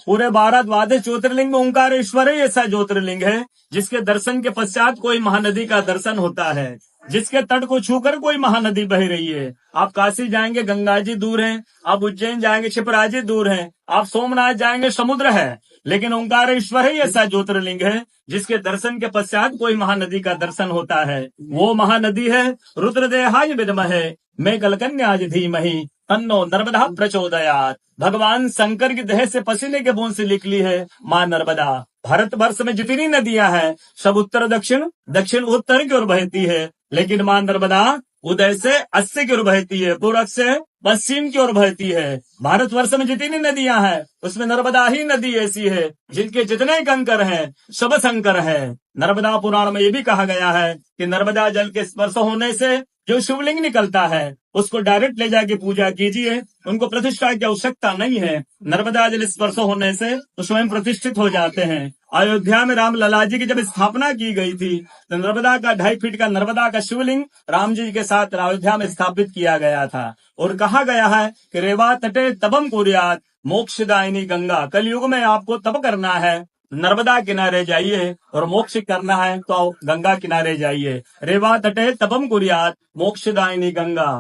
पूरे 12 द्वादश ज्योतिर्लिंग में ओंकारेश्वर ही ऐसा ज्योतिर्लिंग है जिसके दर्शन के पश्चात कोई महानदी का दर्शन होता है, जिसके तट को छूकर कोई महानदी बह रही है। आप काशी जाएंगे गंगा जी दूर हैं, आप उज्जैन जाएंगे क्षिप्रा जी दूर हैं, आप सोमनाथ जाएंगे समुद्र है, लेकिन ओंकारेश्वर ही ऐसा ज्योतिर्लिंग है जिसके दर्शन के पश्चात कोई महानदी का दर्शन होता है। वो महानदी है रुद्रदेहाय विद्महे मैं कलकन्याज धीमहि तन्नो नर्मदा प्रचोदयात्। भगवान शंकर की देह से पसीने के बूंद से निकली है माँ नर्मदा। भारतवर्ष में जितनी नदियां हैं सब उत्तर दक्षिण दक्षिण उत्तर की ओर बहती है, लेकिन माँ नर्मदा उदय से अस्सी की ओर बहती है, पूरब से पश्चिम की ओर बहती है। भारतवर्ष में जितनी नदियां हैं उसमें नर्मदा ही नदी ऐसी है जिनके जितने कंकर हैं सब शंकर है। नर्मदा पुराण में ये भी कहा गया है कि नर्मदा जल के स्पर्श होने से जो शिवलिंग निकलता है उसको डायरेक्ट ले जाके पूजा कीजिए, उनको प्रतिष्ठा की आवश्यकता नहीं है। नर्मदा जल स्पर्श होने से तो स्वयं प्रतिष्ठित हो जाते हैं। अयोध्या में राम लला जी की जब स्थापना की गई थी तो नर्मदा का 2.5 फीट का नर्मदा का शिवलिंग राम जी के साथ अयोध्या में स्थापित किया गया था और कहा गया है कि रेवा तटे तपम कुर्यात् मोक्षदायिनी गंगा। कलयुग में आपको तप करना है नर्मदा किनारे जाइए और मोक्ष करना है तो गंगा किनारे जाइए। रेवा तटे तपम कुर्यात् मोक्षदायिनी गंगा।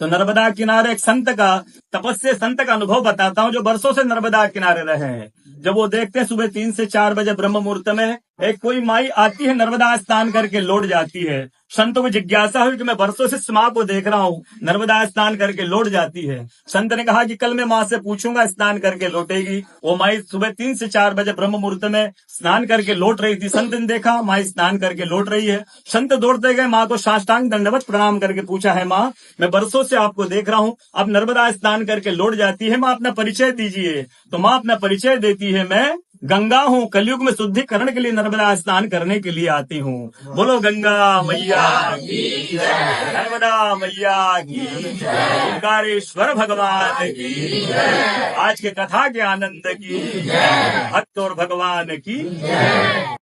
तो नर्मदा किनारे एक संत का तपस्या संत का अनुभव बताता हूँ जो वर्षों से नर्मदा किनारे रहे हैं। जब वो देखते हैं सुबह 3 से 4 बजे ब्रह्म मुहूर्त में एक कोई माई आती है नर्मदा स्नान करके लौट जाती है। संतों को जिज्ञासा हुई कि मैं वर्षों से इस माँ को देख रहा हूँ नर्मदा स्नान करके लौट जाती है। संत ने कहा कि कल मैं माँ से पूछूंगा स्नान करके लौटेगी। वो माई सुबह 3 से 4 बजे ब्रह्म मुहूर्त में स्नान करके लौट रही थी। संत ने देखा माँ स्नान करके लौट रही है। संत दौड़ते गए माँ को साष्टांग दंडवत प्रणाम करके पूछा है माँ मैं वर्षों से आपको देख रहा हूँ, अब नर्मदा स्नान करके लौट जाती है, माँ अपना परिचय दीजिए। तो माँ अपना परिचय देती है मैं गंगा हूँ, कलयुग में शुद्धिकरण के लिए नर्मदा स्नान करने के लिए आती हूँ। बोलो गंगा मैया की जय, नर्मदा मैया की जय, ओंकारेश्वर भगवान की जय, आज के कथा के आनंद की जय, भक्त और भगवान की जय।